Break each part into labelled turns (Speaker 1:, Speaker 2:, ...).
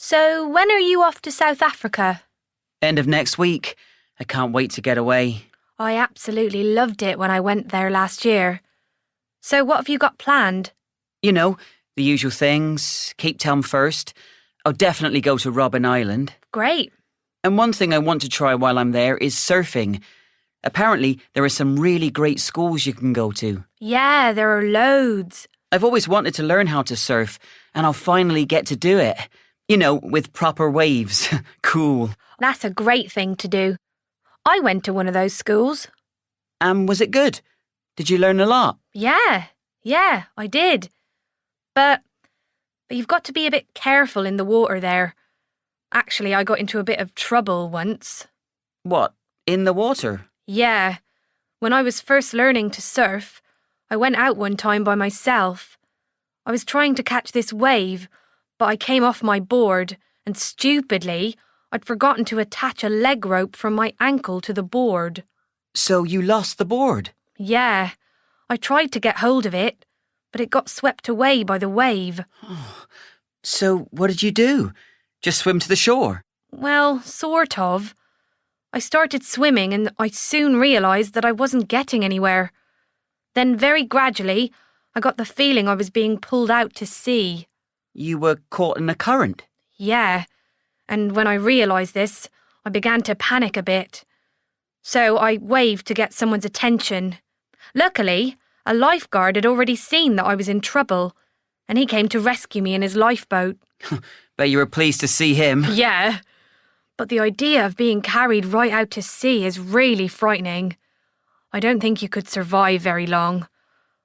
Speaker 1: So when are you off to South Africa?
Speaker 2: End of next week. I can't wait to get away.
Speaker 1: I absolutely loved it when I went there last year. So what have you got planned?
Speaker 2: You know, the usual things. Cape Town first. I'll definitely go to Robben Island.
Speaker 1: Great.
Speaker 2: And one thing I want to try while I'm there is surfing. Apparently, there are some really great schools you can go to.
Speaker 1: Yeah, there are loads.
Speaker 2: I've always wanted to learn how to surf, and I'll finally get to do it. You know, with proper waves. Cool.
Speaker 1: That's a great thing to do. I went to one of those schools.
Speaker 2: And was it good? Did you learn a lot?
Speaker 1: Yeah, I did. But you've got to be a bit careful in the water there. Actually, I got into a bit of trouble once.
Speaker 2: What, in the water?
Speaker 1: Yeah. When I was first learning to surf, I went out one time by myself. I was trying to catch this wave, but I came off my board and stupidly, I'd forgotten to attach a leg rope from my ankle to the board.
Speaker 2: So you lost the board?
Speaker 1: Yeah. I tried to get hold of it, but it got swept away by the wave.
Speaker 2: So what did you do? Just swim to the shore?
Speaker 1: Well, sort of. I started swimming and I soon realised that I wasn't getting anywhere. Then very gradually, I got the feeling I was being pulled out to sea.
Speaker 2: You were caught in a current?
Speaker 1: Yeah, and when I realised this, I began to panic a bit. So I waved to get someone's attention. Luckily, a lifeguard had already seen that I was in trouble, and he came to rescue me in his lifeboat.
Speaker 2: Bet you were pleased to see him.
Speaker 1: Yeah, but the idea of being carried right out to sea is really frightening. I don't think you could survive very long.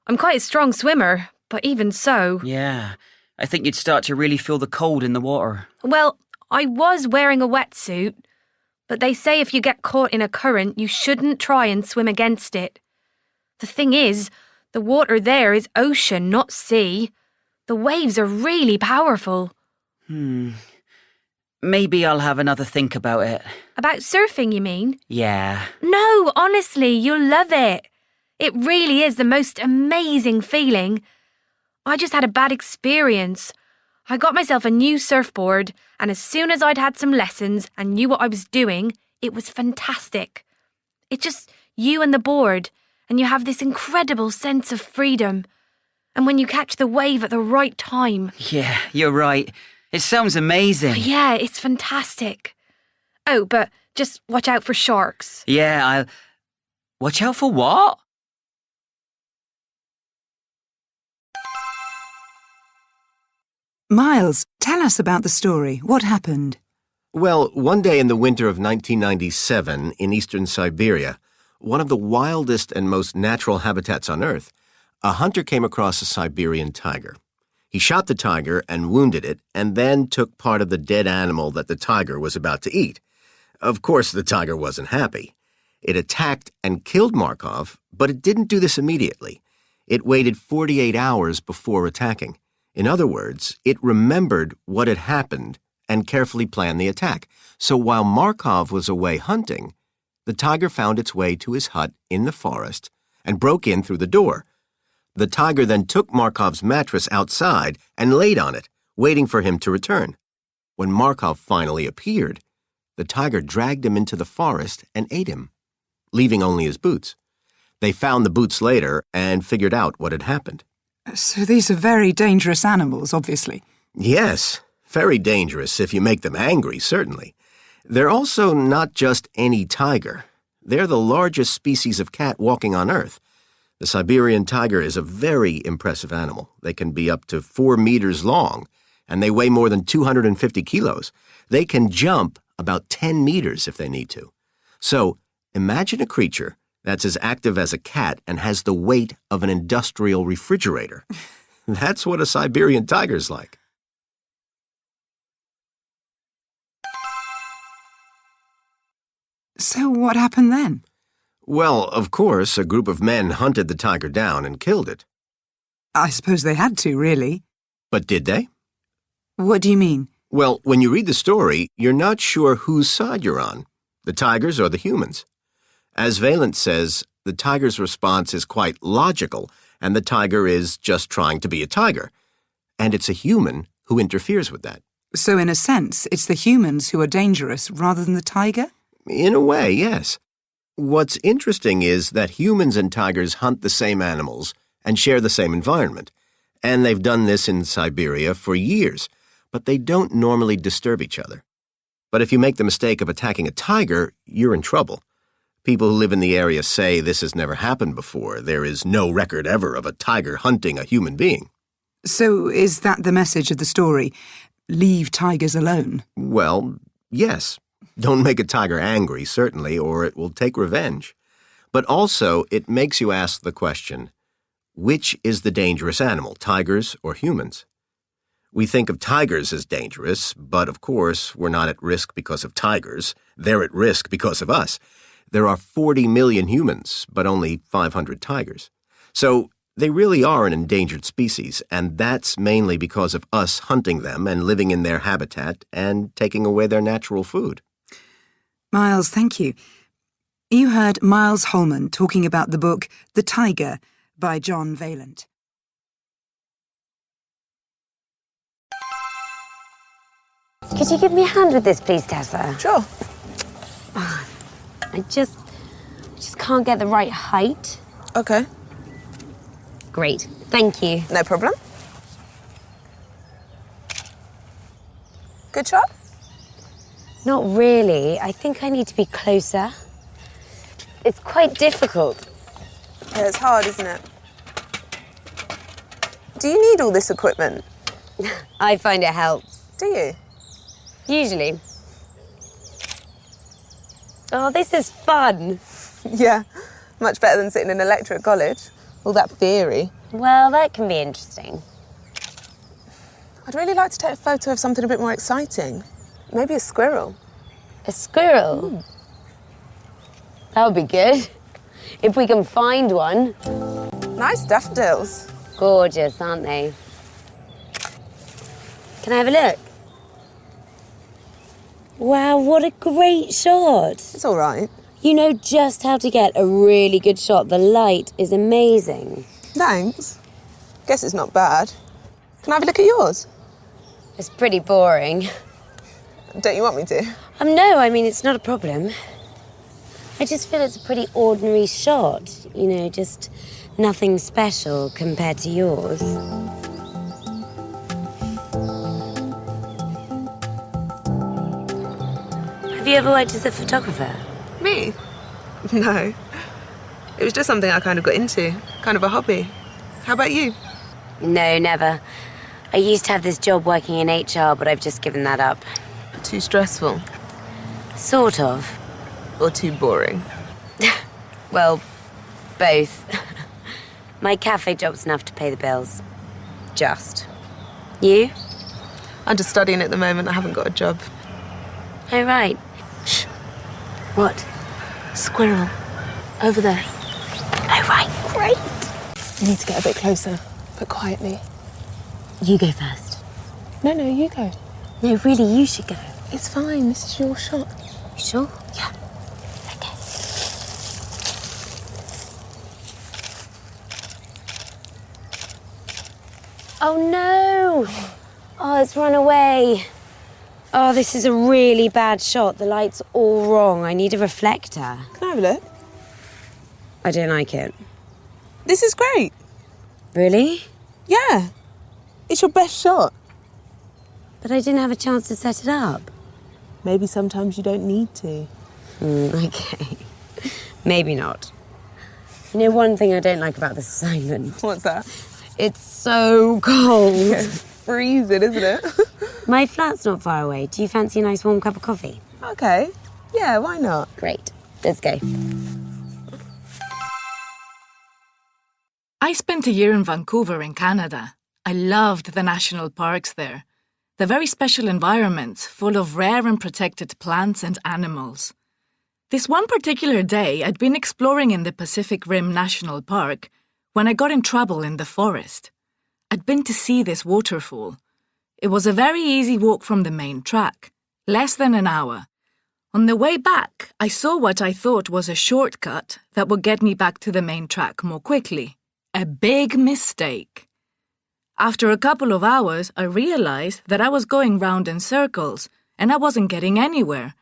Speaker 1: I'm quite a strong swimmer, but even so...
Speaker 2: Yeah, I think you'd start to really feel the cold in the water.
Speaker 1: Well, I was wearing a wetsuit, but they say if you get caught in a current, you shouldn't try and swim against it. The thing is, the water there is ocean, not sea. The waves are really powerful.
Speaker 2: Maybe I'll have another think about it.
Speaker 1: About surfing, you mean?
Speaker 2: Yeah.
Speaker 1: No, honestly, you'll love it. It really is the most amazing feeling. I just had a bad experience. I got myself a new surfboard, and as soon as I'd had some lessons and knew what I was doing, it was fantastic. It's just you and the board, and you have this incredible sense of freedom. And when you catch the wave at the right time...
Speaker 2: Yeah, you're right. It sounds amazing.
Speaker 1: Yeah, it's fantastic. Oh, but just watch out for sharks.
Speaker 2: Yeah, I'll... Watch out for what?
Speaker 3: Miles, tell us about the story. What happened?
Speaker 4: Well, one day in the winter of 1997 in eastern Siberia, one of the wildest and most natural habitats on Earth, a hunter came across a Siberian tiger. He shot the tiger and wounded it, and then took part of the dead animal that the tiger was about to eat. Of course, the tiger wasn't happy. It attacked and killed Markov, but it didn't do this immediately. It waited 48 hours before attacking. In other words, it remembered what had happened and carefully planned the attack. So while Markov was away hunting, the tiger found its way to his hut in the forest and broke in through the door. The tiger then took Markov's mattress outside and laid on it, waiting for him to return. When Markov finally appeared, the tiger dragged him into the forest and ate him, leaving only his boots. They found the boots later and figured out what had happened.
Speaker 3: So these are very dangerous animals, obviously.
Speaker 4: Yes, very dangerous if you make them angry, certainly. They're also not just any tiger. They're the largest species of cat walking on Earth. The Siberian tiger is a very impressive animal. They can be up to 4 meters long, and they weigh more than 250 kilos. They can jump about 10 meters if they need to. So, imagine a creature that's as active as a cat and has the weight of an industrial refrigerator. That's what a Siberian tiger's like.
Speaker 3: So what happened then?
Speaker 4: Well, of course, a group of men hunted the tiger down and killed it.
Speaker 3: I suppose they had to, really.
Speaker 4: But did they?
Speaker 3: What do you mean?
Speaker 4: Well, when you read the story, you're not sure whose side you're on, the tigers or the humans. As Valent says, the tiger's response is quite logical, and the tiger is just trying to be a tiger. And it's a human who interferes with that.
Speaker 3: So in a sense, it's the humans who are dangerous rather than the tiger?
Speaker 4: In a way, yes. What's interesting is that humans and tigers hunt the same animals and share the same environment. And they've done this in Siberia for years, but they don't normally disturb each other. But if you make the mistake of attacking a tiger, you're in trouble. People who live in the area say this has never happened before. There is no record ever of a tiger hunting a human being.
Speaker 3: So is that the message of the story? Leave tigers alone?
Speaker 4: Well, yes. Don't make a tiger angry, certainly, or it will take revenge. But also, it makes you ask the question, which is the dangerous animal, tigers or humans? We think of tigers as dangerous, but of course, we're not at risk because of tigers. They're at risk because of us. There are 40 million humans, but only 500 tigers. So they really are an endangered species, and that's mainly because of us hunting them and living in their habitat and taking away their natural food.
Speaker 3: Miles, thank you. You heard Miles Holman talking about the book The Tiger by John Vaillant.
Speaker 5: Could you give me a hand with this, please, Tessa?
Speaker 6: Sure.
Speaker 5: I just can't get the right height.
Speaker 6: Okay,
Speaker 5: Great, thank you.
Speaker 6: no problem. Good shot?
Speaker 5: Not really. I think I need to be closer. It's quite difficult.
Speaker 6: Yeah, it's hard, isn't it? Do you need all this equipment?
Speaker 5: I find it helps.
Speaker 6: Do you?
Speaker 5: Usually. Oh, this is fun.
Speaker 6: Yeah, much better than sitting in a lecture at college. All that theory.
Speaker 5: Well, that can be interesting.
Speaker 6: I'd really like to take a photo of something a bit more exciting. Maybe a squirrel.
Speaker 5: A squirrel? That would be good. If we can find one.
Speaker 6: Nice daffodils.
Speaker 5: Gorgeous, aren't they? Can I have a look? Wow, what a great shot.
Speaker 6: It's all right.
Speaker 5: You know just how to get a really good shot. The light is amazing.
Speaker 6: Thanks. Guess it's not bad. Can I have a look at yours?
Speaker 5: It's pretty boring.
Speaker 6: Don't you want me to?
Speaker 5: No, I mean, it's not a problem. I just feel it's a pretty ordinary shot. You know, just nothing special compared to yours. Have you ever worked as a photographer?
Speaker 6: Me? No. It was just something I kind of got into. Kind of a hobby. How about you?
Speaker 5: No, never. I used to have this job working in HR, but I've just given that up.
Speaker 6: Too stressful?
Speaker 5: Sort of.
Speaker 6: Or too boring?
Speaker 5: Well, both. My cafe job's enough to pay the bills. Just. You?
Speaker 6: I'm just studying at the moment. I haven't got a job.
Speaker 5: Oh, right.
Speaker 6: Shh.
Speaker 5: What?
Speaker 6: Squirrel. Over there.
Speaker 5: Oh, right. Great.
Speaker 6: You need to get a bit closer, but quietly.
Speaker 5: You go first.
Speaker 6: No, you go.
Speaker 5: No, really, you should go.
Speaker 6: It's fine. This is your shot.
Speaker 5: You sure?
Speaker 6: Yeah.
Speaker 5: Okay. Oh, no. Oh, it's run away. Oh, this is a really bad shot. The light's all wrong. I need a reflector.
Speaker 6: Can I have a look?
Speaker 5: I don't like it.
Speaker 6: This is great.
Speaker 5: Really?
Speaker 6: Yeah. It's your best shot.
Speaker 5: But I didn't have a chance to set it up.
Speaker 6: Maybe sometimes you don't need to.
Speaker 5: Okay. Maybe not. You know, one thing I don't like about this assignment?
Speaker 6: What's that?
Speaker 5: It's so cold.
Speaker 6: It's freezing, isn't it?
Speaker 5: My flat's not far away. Do you fancy a nice warm cup of coffee?
Speaker 6: Okay. Yeah, why not?
Speaker 5: Great. Let's go.
Speaker 7: I spent a year in Vancouver in Canada. I loved the national parks there. They're very special environments, full of rare and protected plants and animals. This one particular day, I'd been exploring in the Pacific Rim National Park when I got in trouble in the forest. I'd been to see this waterfall. It was a very easy walk from the main track, less than an hour. On the way back, I saw what I thought was a shortcut that would get me back to the main track more quickly. A big mistake. After a couple of hours, I realized that I was going round in circles and I wasn't getting anywhere.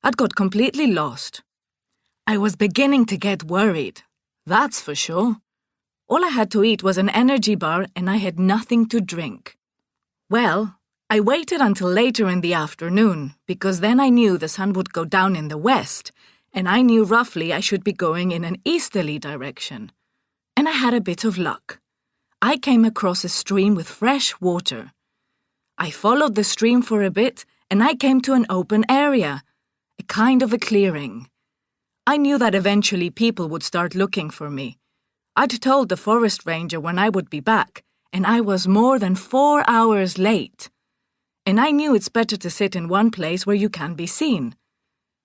Speaker 7: I'd got completely lost. I was beginning to get worried, that's for sure. All I had to eat was an energy bar and I had nothing to drink. Well, I waited until later in the afternoon because then I knew the sun would go down in the west and I knew roughly I should be going in an easterly direction. And I had a bit of luck. I came across a stream with fresh water. I followed the stream for a bit and I came to an open area, a kind of a clearing. I knew that eventually people would start looking for me. I'd told the forest ranger when I would be back, and I was more than 4 hours late. And I knew it's better to sit in one place where you can be seen.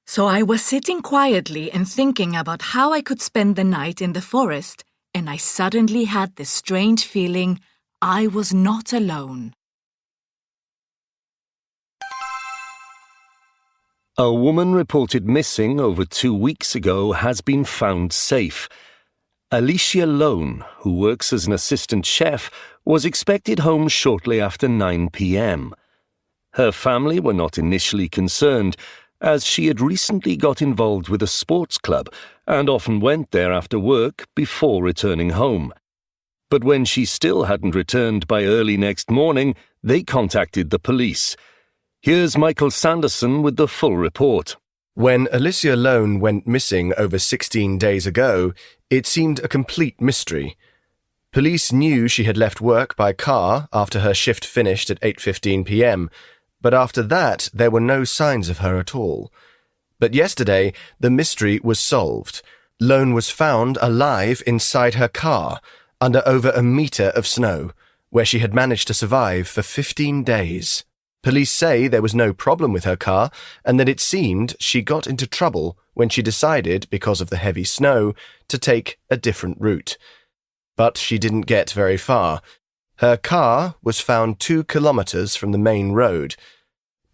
Speaker 7: So I was sitting quietly and thinking about how I could spend the night in the forest, and I suddenly had this strange feeling I was not alone.
Speaker 8: A woman reported missing over 2 weeks ago has been found safe. Alicia Lone, who works as an assistant chef, was expected home shortly after 9 p.m. Her family were not initially concerned, as she had recently got involved with a sports club and often went there after work before returning home. But when she still hadn't returned by early next morning, they contacted the police. Here's Michael Sanderson with the full report.
Speaker 9: When Alicia Lone went missing over 16 days ago, it seemed a complete mystery. Police knew she had left work by car after her shift finished at 8:15 p.m., but after that there were no signs of her at all. But yesterday, the mystery was solved. Lone was found alive inside her car, under over a metre of snow, where she had managed to survive for 15 days. Police say there was no problem with her car and that it seemed she got into trouble when she decided, because of the heavy snow, to take a different route. But she didn't get very far. Her car was found 2 kilometres from the main road.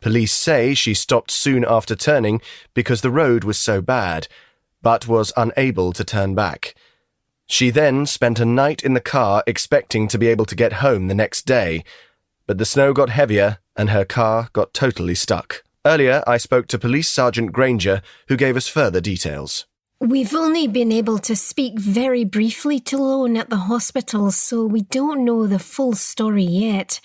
Speaker 9: Police say she stopped soon after turning because the road was so bad, but was unable to turn back. She then spent a night in the car expecting to be able to get home the next day, but the snow got heavier and her car got totally stuck. Earlier, I spoke to Police Sergeant Granger, who gave us further details.
Speaker 10: We've only been able to speak very briefly to Lone at the hospital, so we don't know the full story yet.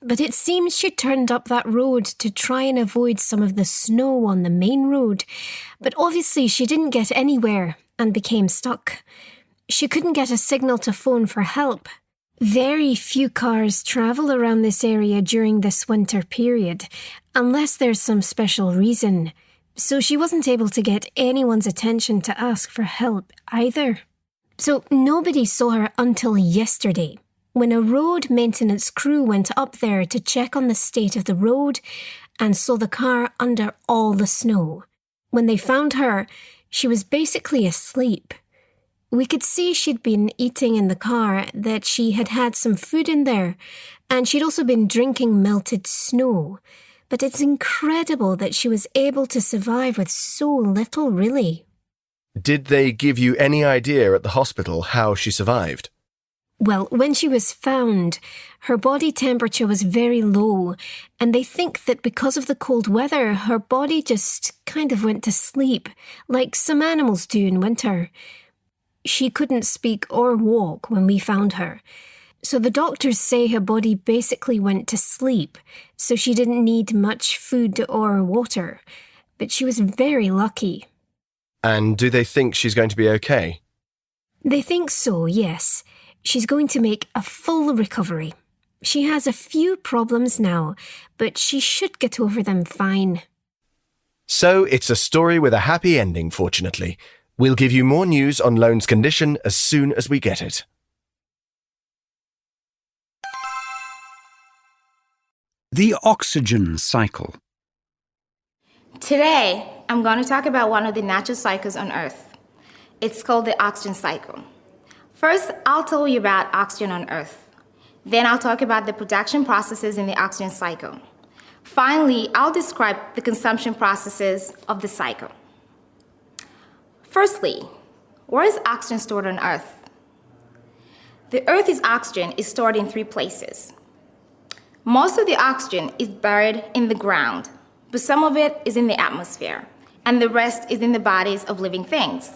Speaker 10: But it seems she turned up that road to try and avoid some of the snow on the main road. But obviously she didn't get anywhere and became stuck. She couldn't get a signal to phone for help. Very few cars travel around this area during this winter period, unless there's some special reason. So she wasn't able to get anyone's attention to ask for help either. So nobody saw her until yesterday, when a road maintenance crew went up there to check on the state of the road and saw the car under all the snow. When they found her, she was basically asleep. We could see she'd been eating in the car, that she had had some food in there, and she'd also been drinking melted snow. But it's incredible that she was able to survive with so little, really.
Speaker 9: Did they give you any idea at the hospital how she survived?
Speaker 10: Well, when she was found, her body temperature was very low, and they think that because of the cold weather, her body just kind of went to sleep, like some animals do in winter. She couldn't speak or walk when we found her. So the doctors say her body basically went to sleep, so she didn't need much food or water. But she was very lucky.
Speaker 9: And do they think she's going to be okay?
Speaker 10: They think so, yes. She's going to make a full recovery. She has a few problems now, but she should get over them fine.
Speaker 9: So it's a story with a happy ending, fortunately. We'll give you more news on Lone's condition as soon as we get it.
Speaker 11: The oxygen cycle.
Speaker 12: Today, I'm going to talk about one of the natural cycles on Earth. It's called the oxygen cycle. First, I'll tell you about oxygen on Earth. Then I'll talk about the production processes in the oxygen cycle. Finally, I'll describe the consumption processes of the cycle. Firstly, where is oxygen stored on Earth? The Earth's oxygen is stored in 3 places. Most of the oxygen is buried in the ground, but some of it is in the atmosphere, and the rest is in the bodies of living things.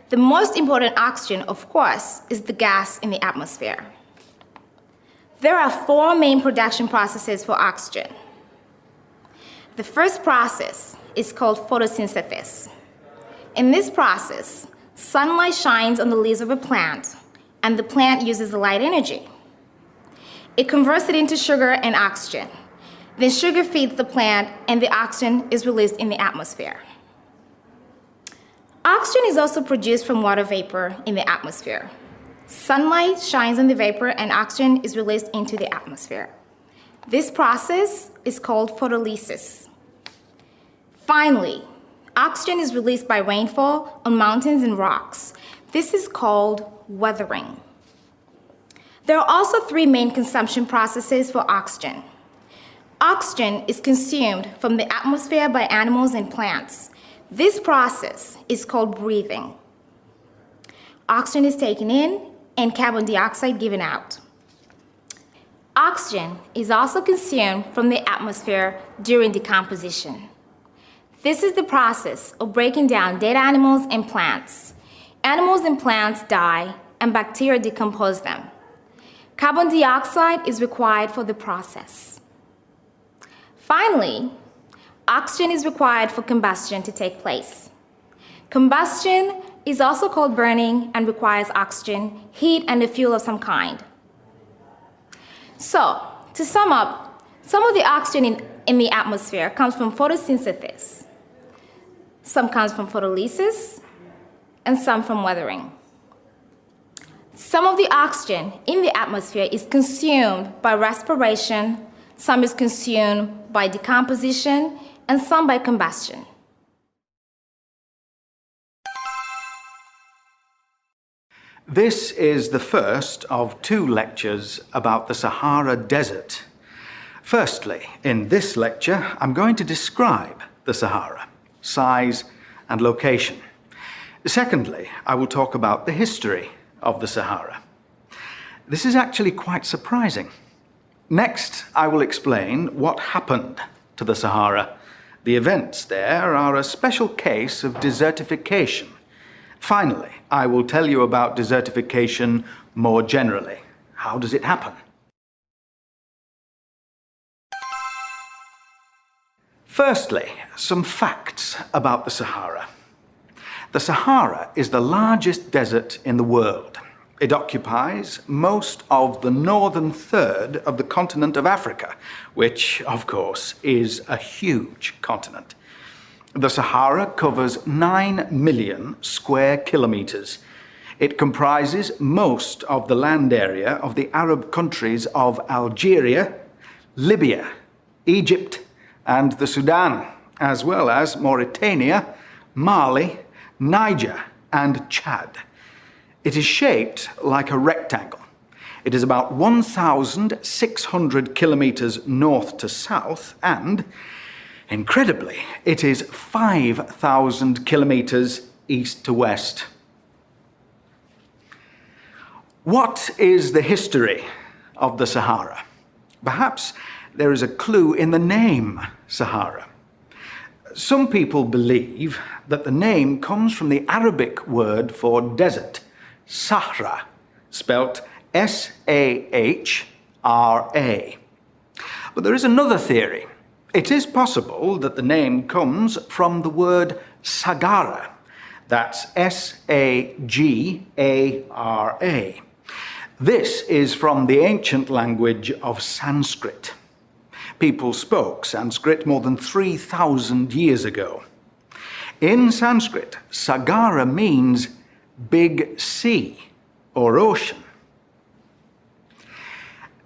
Speaker 12: The most important oxygen, of course, is the gas in the atmosphere. There are 4 main production processes for oxygen. The first process is called photosynthesis. In this process, sunlight shines on the leaves of a plant, and the plant uses the light energy. It converts it into sugar and oxygen. Then sugar feeds the plant, and the oxygen is released in the atmosphere. Oxygen is also produced from water vapor in the atmosphere. Sunlight shines on the vapor, and oxygen is released into the atmosphere. This process is called photolysis. Finally, oxygen is released by rainfall on mountains and rocks. This is called weathering. There are also 3 main consumption processes for oxygen. Oxygen is consumed from the atmosphere by animals and plants. This process is called breathing. Oxygen is taken in and carbon dioxide given out. Oxygen is also consumed from the atmosphere during decomposition. This is the process of breaking down dead animals and plants. Animals and plants die, and bacteria decompose them. Carbon dioxide is required for the process. Finally, oxygen is required for combustion to take place. Combustion is also called burning and requires oxygen, heat, and a fuel of some kind. So, to sum up, some of the oxygen in the atmosphere comes from photosynthesis. Some comes from photolysis, and some from weathering. Some of the oxygen in the atmosphere is consumed by respiration, some is consumed by decomposition, and some by combustion.
Speaker 11: This is the first of 2 lectures about the Sahara Desert. Firstly, in this lecture, I'm going to describe the Sahara, size and location. Secondly, I will talk about the history of the Sahara. This is actually quite surprising. Next, I will explain what happened to the Sahara. The events there are a special case of desertification. Finally, I will tell you about desertification more generally. How does it happen? Firstly, some facts about the Sahara. The Sahara is the largest desert in the world. It occupies most of the northern third of the continent of Africa, which, of course, is a huge continent. The Sahara covers 9 million square kilometers. It comprises most of the land area of the Arab countries of Algeria, Libya, Egypt, and the Sudan, as well as Mauritania, Mali, Niger, and Chad. It is shaped like a rectangle. It is about 1,600 kilometers north to south, and incredibly, it is 5,000 kilometers east to west. What is the history of the Sahara? Perhaps there is a clue in the name Sahara. Some people believe that the name comes from the Arabic word for desert, Sahra, spelt S-A-H-R-A. But there is another theory. It is possible that the name comes from the word Sagara, that's S-A-G-A-R-A. This is from the ancient language of Sanskrit. People spoke Sanskrit more than 3,000 years ago. In Sanskrit, Sagara means big sea or ocean.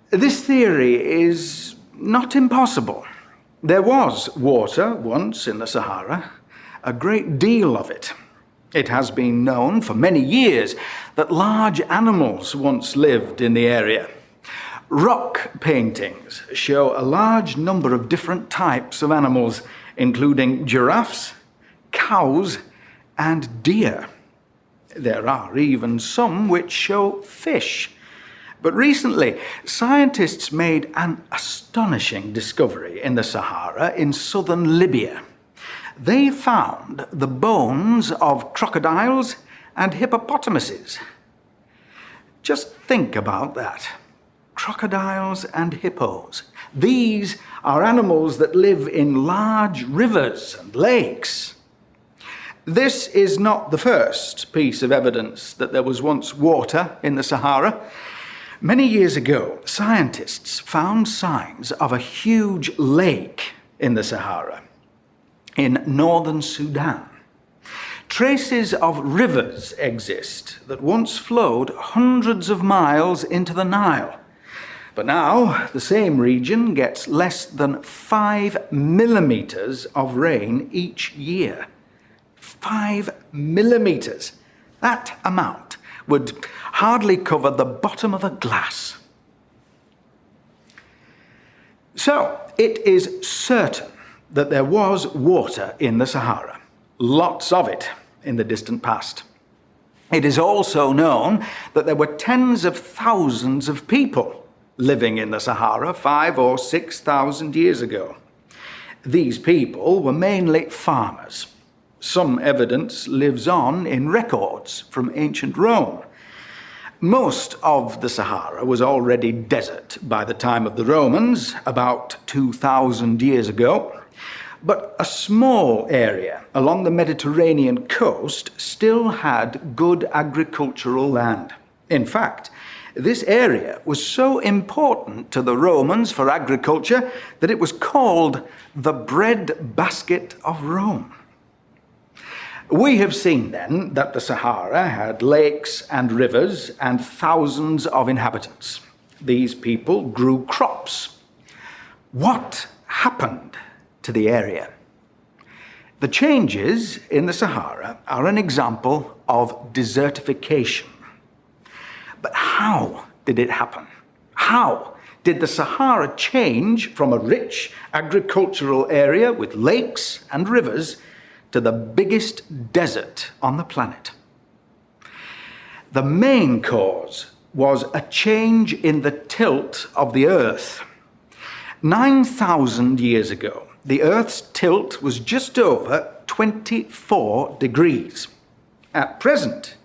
Speaker 11: This theory is not impossible. There was water once in the Sahara, a great deal of it. It has been known for many years that large animals once lived in the area. Rock paintings show a large number of different types of animals, including giraffes, cows, and deer. There are even some which show fish. But recently, scientists made an astonishing discovery in the Sahara in southern Libya. They found the bones of crocodiles and hippopotamuses. Just think about that. Crocodiles and hippos. These are animals that live in large rivers and lakes. This is not the first piece of evidence that there was once water in the Sahara. Many years ago, scientists found signs of a huge lake in the Sahara, in northern Sudan. Traces of rivers exist that once flowed hundreds of miles into the Nile. But now, the same region gets less than 5 millimeters of rain each year. 5 millimeters. That amount would hardly cover the bottom of a glass. So, it is certain that there was water in the Sahara. Lots of it in the distant past. It is also known that there were tens of thousands of people living in the Sahara 5,000 or 6,000 years ago. These people were mainly farmers. Some evidence lives on in records from ancient Rome. Most of the Sahara was already desert by the time of the Romans, about 2,000 years ago. But a small area along the Mediterranean coast still had good agricultural land. In fact, this area was so important to the Romans for agriculture that it was called the breadbasket of Rome. We have seen then that the Sahara had lakes and rivers and thousands of inhabitants. These people grew crops. What happened to the area? The changes in the Sahara are an example of desertification. But how did it happen? How did the Sahara change from a rich agricultural area with lakes and rivers to the biggest desert on the planet? The main cause was a change in the tilt of the Earth. 9,000 years ago, the Earth's tilt was just over 24 degrees. At present,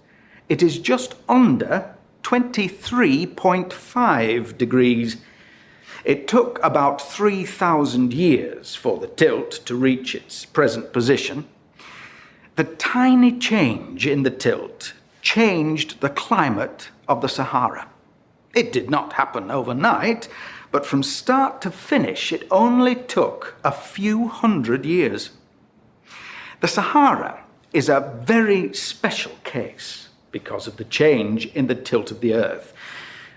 Speaker 11: it is just under 23.5 degrees. It took about 3,000 years for the tilt to reach its present position. The tiny change in the tilt changed the climate of the Sahara. It did not happen overnight, but from start to finish, it only took a few hundred years. The Sahara is a very special case because of the change in the tilt of the Earth.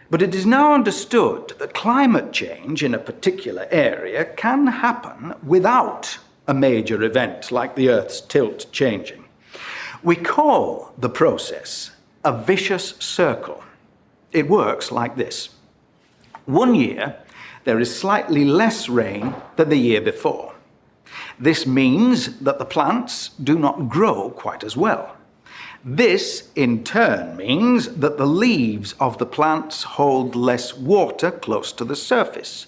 Speaker 11: But it is now understood that climate change in a particular area can happen without a major event like the Earth's tilt changing. We call the process a vicious circle. It works like this. One year, there is slightly less rain than the year before. This means that the plants do not grow quite as well. This, in turn, means that the leaves of the plants hold less water close to the surface,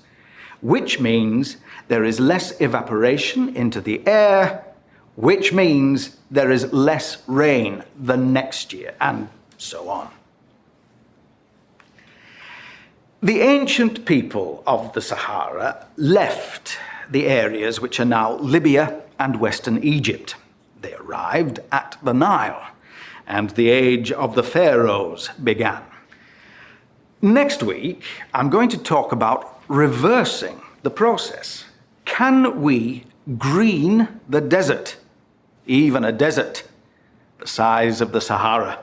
Speaker 11: which means there is less evaporation into the air, which means there is less rain the next year, and so on. The ancient people of the Sahara left the areas which are now Libya and Western Egypt. They arrived at the Nile, and the age of the pharaohs began. Next week, I'm going to talk about reversing the process. Can we green the desert, even a desert the size of the Sahara?